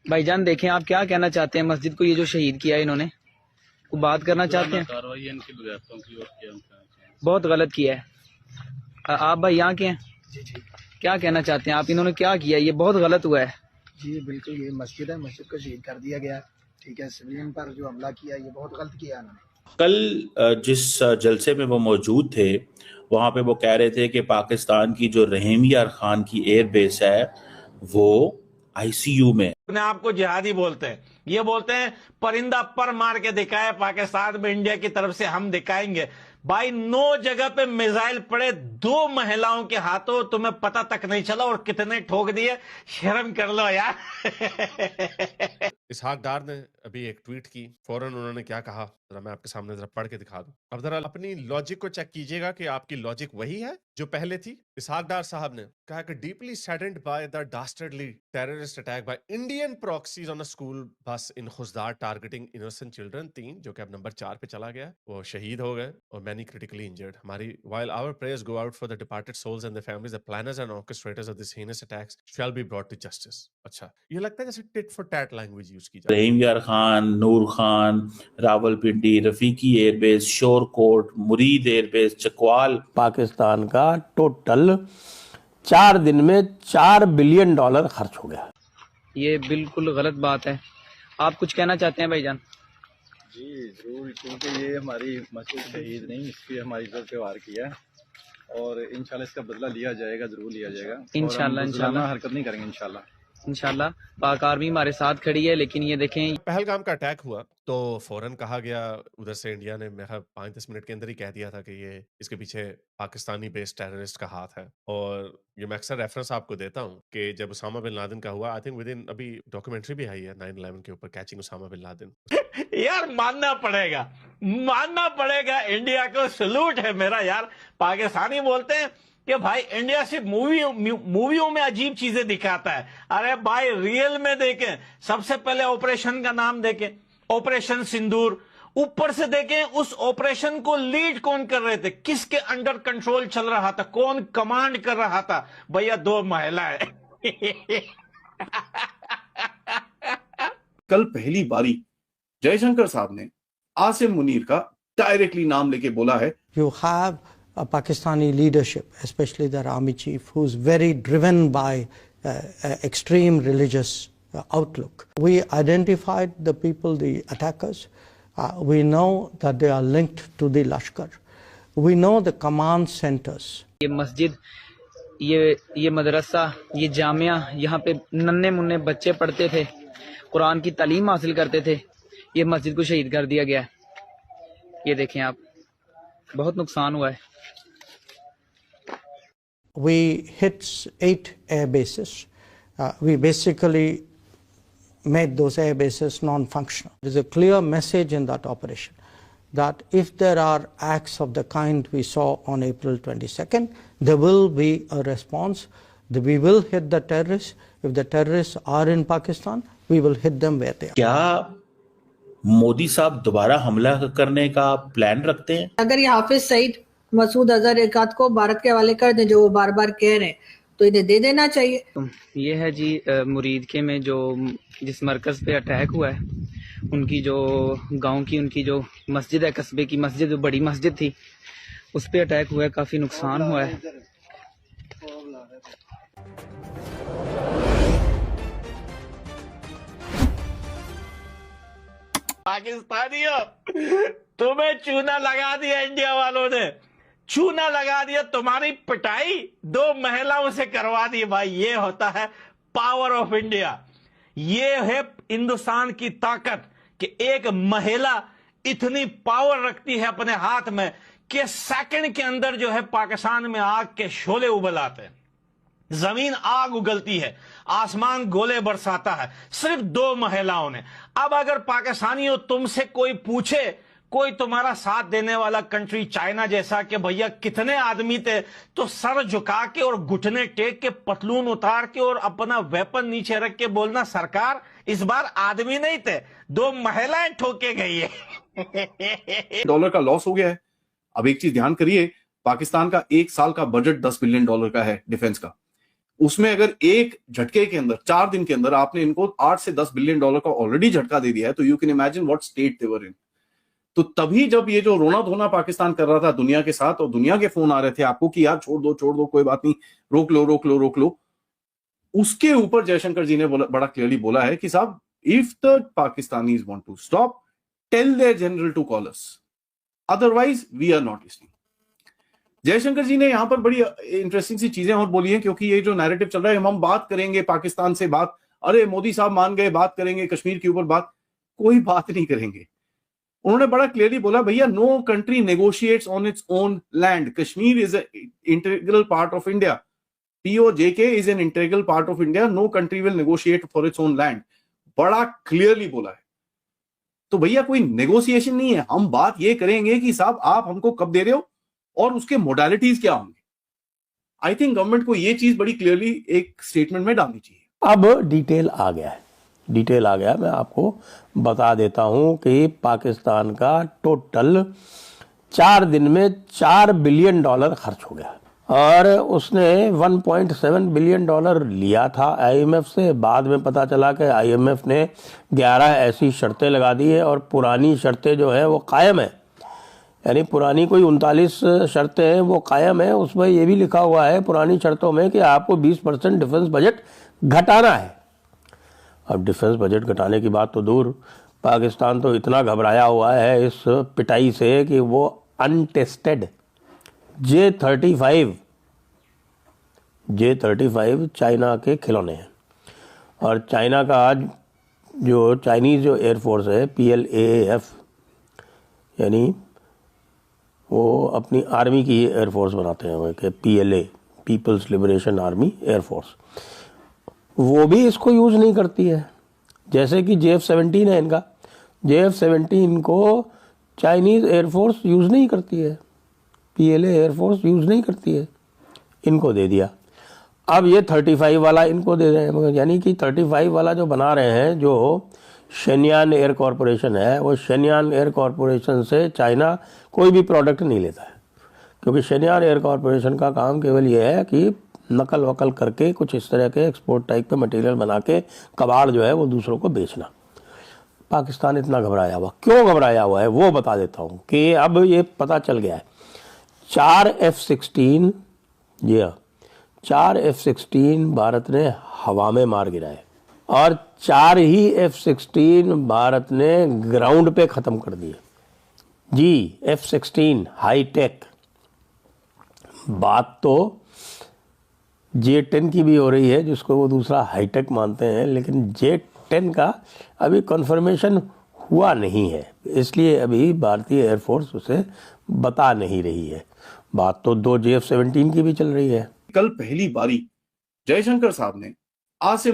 भाईजान देखें, आप क्या कहना चाहते हैं मस्जिद को, ये जो शहीद किया है इन्होंने, को बात करना चाहते हैं? कार्रवाई इनकी विधायकों की और क्या बहुत गलत किया है। आप भाई यहाँ के हैं? जी जी क्या कहना चाहते हैं आप, इन्होंने क्या किया, ये बहुत गलत हुआ है। जी बिल्कुल, ये मस्जिद है, मस्जिद को शहीद कर दिया गया। ठीक है, सिविलियन पर जो हमला किया ये बहुत गलत किया इन्होंने। कल जिस जलसे में वो मौजूद थे वहाँ पे वो कह रहे थे कि पाकिस्तान की जो रहीम यार खान की एयर बेस है वो आईसीयू में। अपने आप को जिहादी बोलते हैं, ये बोलते हैं परिंदा पर मार के दिखाए पाकिस्तान में, इंडिया की तरफ से हम दिखाएंगे। भाई 9 जगह पे मिसाइल पड़े 2 महिलाओं के हाथों, तुम्हें पता तक नहीं चला और कितने ठोक दिए। शर्म कर लो यार। इसहाक डार ने अभी एक ट्वीट की, फौरन उन्होंने क्या कहा जरा मैं आपके सामने जरा पढ़ के दिखा दूं। अब जरा अपनी लॉजिक को चेक कीजिएगा कि आपकी लॉजिक वही है जो पहले थी। इसहाक डार साहब ने कहा कि deeply saddened by the dastardly terrorist attack by Indian proxies on a school bus in Khuzdar targeting innocent children, 3 जो कि अब नंबर 4 पे चला गया, वो शहीद हो गए और मैनी क्रिटिकली इंजर्ड। हमारी while our prayers go out for the departed souls and the families, the planners and orchestrators of this heinous attacks shall be brought to justice. अच्छा, ये लगता है जैसे tit for tat language use की जाए। Rahim Yar Khan, Nur Khan, Rawalpindi, Rafiqui airbase, Shorkot, Murid airbase, Chakwal. Pakistan का total 4 दिन में $4 बिलियन खर्च हो गया। ये बिल्कुल गलत बात है। आप कुछ कहना चाहते हैं भाईजान? जी जरूर, क्योंकि ये हमारी मस्जिद शहीद नहीं, इसकी हमारी इज्जत व्यवहार किया है और इंशाल्लाह इसका बदला लिया जाएगा, जरूर लिया जाएगा। इंशाल्लाह हरकत नहीं करेंगे इंशाल्लाह। पाक आर्मी हमारे साथ खड़ी है। लेकिन ये देखें, पहलगाम का अटैक हुआ तो फौरन कहा गया उधर से, इंडिया ने मेरा 5-10 मिनट के अंदर ही कह दिया था कि ये इसके पीछे पाकिस्तानी बेस्ड टेररिस्ट का हाथ है। और ये मैं अक्सर रेफरेंस आपको देता हूँ कि जब उसामा बिन लादेन का हुआ, आई थिंक विद इन, अभी डॉक्यूमेंट्री भी आई है 9/11 के ऊपर, कैचिंग उसामा बिन लादेन। यार मानना पड़ेगा, इंडिया को सलूट है मेरा यार। पाकिस्तानी बोलते हैं कि भाई इंडिया सिर्फ मूवियों में अजीब चीजें दिखाता है। अरे भाई रियल में देखें, सबसे पहले ऑपरेशन का नाम देखें, ऑपरेशन सिंदूर। ऊपर से देखें उस ऑपरेशन को लीड कौन कर रहे थे, किसके अंडर कंट्रोल चल रहा था, कौन कमांड कर रहा था? भैया 2 महिलाएं। कल पहली बारी जयशंकर साहब ने आसिम मुनीर का डायरेक्टली नाम लेके बोला है। You have a Pakistani leadership, especially their army chief, who's very driven by extreme religious outlook. We identified the people, the attackers. We know that they are linked to the Lashkar. We know the command centers. ये मस्जिद, ये मदरसा, ये जामिया, यहाँ पे नन्हे मुन्ने बच्चे पढ़ते थे, कुरान की तालीम हासिल करते थे। ये मस्जिद को शहीद कर दिया गया है। ये देखें आप, बहुत नुकसान हुआ है। We hit 8 air bases. We basically made those air bases non-functional. There is a clear message in that operation that if there are acts of the kind we saw on April 22nd, there will be a response. We will hit the terrorists. If the terrorists are in Pakistan, we will hit them where they are. क्या मोदी साहब दोबारा हमला करने का plan रखते हैं? अगर ये हाफिज सईद, मसूद अजहर एकात को भारत के हवाले कर दें, जो वो बार बार कह रहे हैं, तो इन्हें दे देना चाहिए। ये है जी मुरीद के में जो जिस मरकज पे अटैक हुआ है, उनकी जो गांव की उनकी जो मस्जिद है, कस्बे की मस्जिद, जो बड़ी मस्जिद थी, उस पे अटैक हुआ है, काफी नुकसान हुआ है। पाकिस्तानियों, तुम्हें चूना लगा दिया, इंडिया वालों ने चूना लगा दिया, तुम्हारी पिटाई 2 महिलाओं से करवा दी। भाई ये होता है पावर ऑफ इंडिया, ये है हिंदुस्तान की ताकत कि एक महिला इतनी पावर रखती है अपने हाथ में कि सेकंड के अंदर जो है पाकिस्तान में आग के शोले उबल आते हैं, जमीन आग उगलती है, आसमान गोले बरसाता है, सिर्फ 2 महिलाओं ने। अब अगर पाकिस्तानियों तुमसे कोई पूछे, कोई तुम्हारा साथ देने वाला कंट्री चाइना जैसा, कि भैया कितने आदमी थे, तो सर झुका के और घुटने टेक के, पतलून उतार के और अपना वेपन नीचे रख के बोलना, सरकार इस बार आदमी नहीं थे, 2 महिलाएं ठोके गई है। डॉलर का लॉस हो गया है। अब एक चीज ध्यान करिए, पाकिस्तान का 1 साल का बजट $10 बिलियन का है डिफेंस का। उसमें अगर एक झटके के अंदर 4 दिन के अंदर आपने इनको 8 से 10 बिलियन डॉलर का ऑलरेडी झटका दे दिया है, तो you can imagine what state they were in. तो तभी जब ये जो रोना धोना पाकिस्तान कर रहा था दुनिया के साथ, और दुनिया के फोन आ रहे थे आपको कि यार छोड़ दो कोई बात नहीं, रोक लो, उसके ऊपर जयशंकर जी ने बड़ा क्लियरली बोला है कि साहब if the Pakistanis want to stop, tell their general to call us, otherwise we are not listening. Jaishankar ji ने यहां पर बड़ी इंटरेस्टिंग सी चीजें और बोली हैं, क्योंकि ये जो नैरेटिव चल रहा है हम बात करेंगे पाकिस्तान से, बात, अरे मोदी साहब मान गए, बात करेंगे कश्मीर के ऊपर, बात, कोई बात नहीं करेंगे। उन्होंने बड़ा क्लियरली बोला भैया no country negotiates on its own land, Kashmir is an integral part of India, POJK is an integral part of India, no country will negotiate for its own land, बड़ा क्लियरली बोला है। तो भैया कोई नेगोशिएशन नहीं है, हम बात ये करेंगे कि साहब आप हमको कब दे रहे हो और उसके मोडालिटीज क्या होंगे। आई थिंक गवर्नमेंट को ये चीज बड़ी क्लियरली एक स्टेटमेंट में डालनी चाहिए। अब डिटेल आ गया है, मैं आपको बता देता हूं कि पाकिस्तान का टोटल 4 दिन में $4 बिलियन खर्च हो गया, और उसने $1.7 बिलियन लिया था IMF से। बाद में पता चला कि IMF ने 11 ऐसी शर्तें लगा दी है, और पुरानी शर्तें जो है वो कायम है, यानी पुरानी कोई 39 शर्तें हैं वो कायम है। उसमें ये भी लिखा हुआ है पुरानी शर्तों में कि आपको 20% डिफेंस बजट घटाना है। अब डिफेंस बजट घटाने की बात तो दूर, पाकिस्तान तो इतना घबराया हुआ है इस पिटाई से कि वो अनटेस्टेड J-35 चाइना के खिलौने हैं, और चाइना का आज जो चाइनीज़ जो एयरफोर्स है PLAAF, यानी वो अपनी आर्मी की एयरफोर्स बनाते हैं कि PLA, people's liberation army air force, वो भी इसको यूज़ नहीं करती है। जैसे कि JF-17 है इनका, JF-17 को चाइनीज़ एयरफोर्स यूज़ नहीं करती है, PLA एयरफोर्स यूज़ नहीं करती है, इनको दे दिया। अब ये 35 वाला इनको दे रहे हैं, यानी कि 35 वाला जो बना रहे हैं, जो शेनयान एयर कॉरपोरेशन है, वो शेनयान एयर कॉरपोरेशन से चाइना कोई भी प्रोडक्ट नहीं लेता है, क्योंकि शेनयान एयर कॉरपोरेशन का काम केवल ये है कि नकल वकल करके कुछ इस तरह के एक्सपोर्ट टाइप के मटेरियल बना के कबाड़ जो है वो दूसरों को बेचना। पाकिस्तान इतना घबराया हुआ, क्यों घबराया हुआ है वो बता देता हूँ कि अब ये पता चल गया है 4 F-16, जी हाँ 4 F-16 भारत ने हवा में मार गिराए, और 4 ही F-16 भारत ने ग्राउंड पे ख़त्म कर दिए। जी F-16 हाई टेक, बात तो J-10 की भी हो रही है जिसको वो दूसरा हाईटेक मानते हैं, लेकिन J-10 का अभी कंफर्मेशन हुआ नहीं है, इसलिए अभी भारतीय एयरफोर्स उसे बता नहीं रही है। बात तो 2 JF-17 की भी चल रही है। कल पहली बारी जयशंकर साहब ने आज से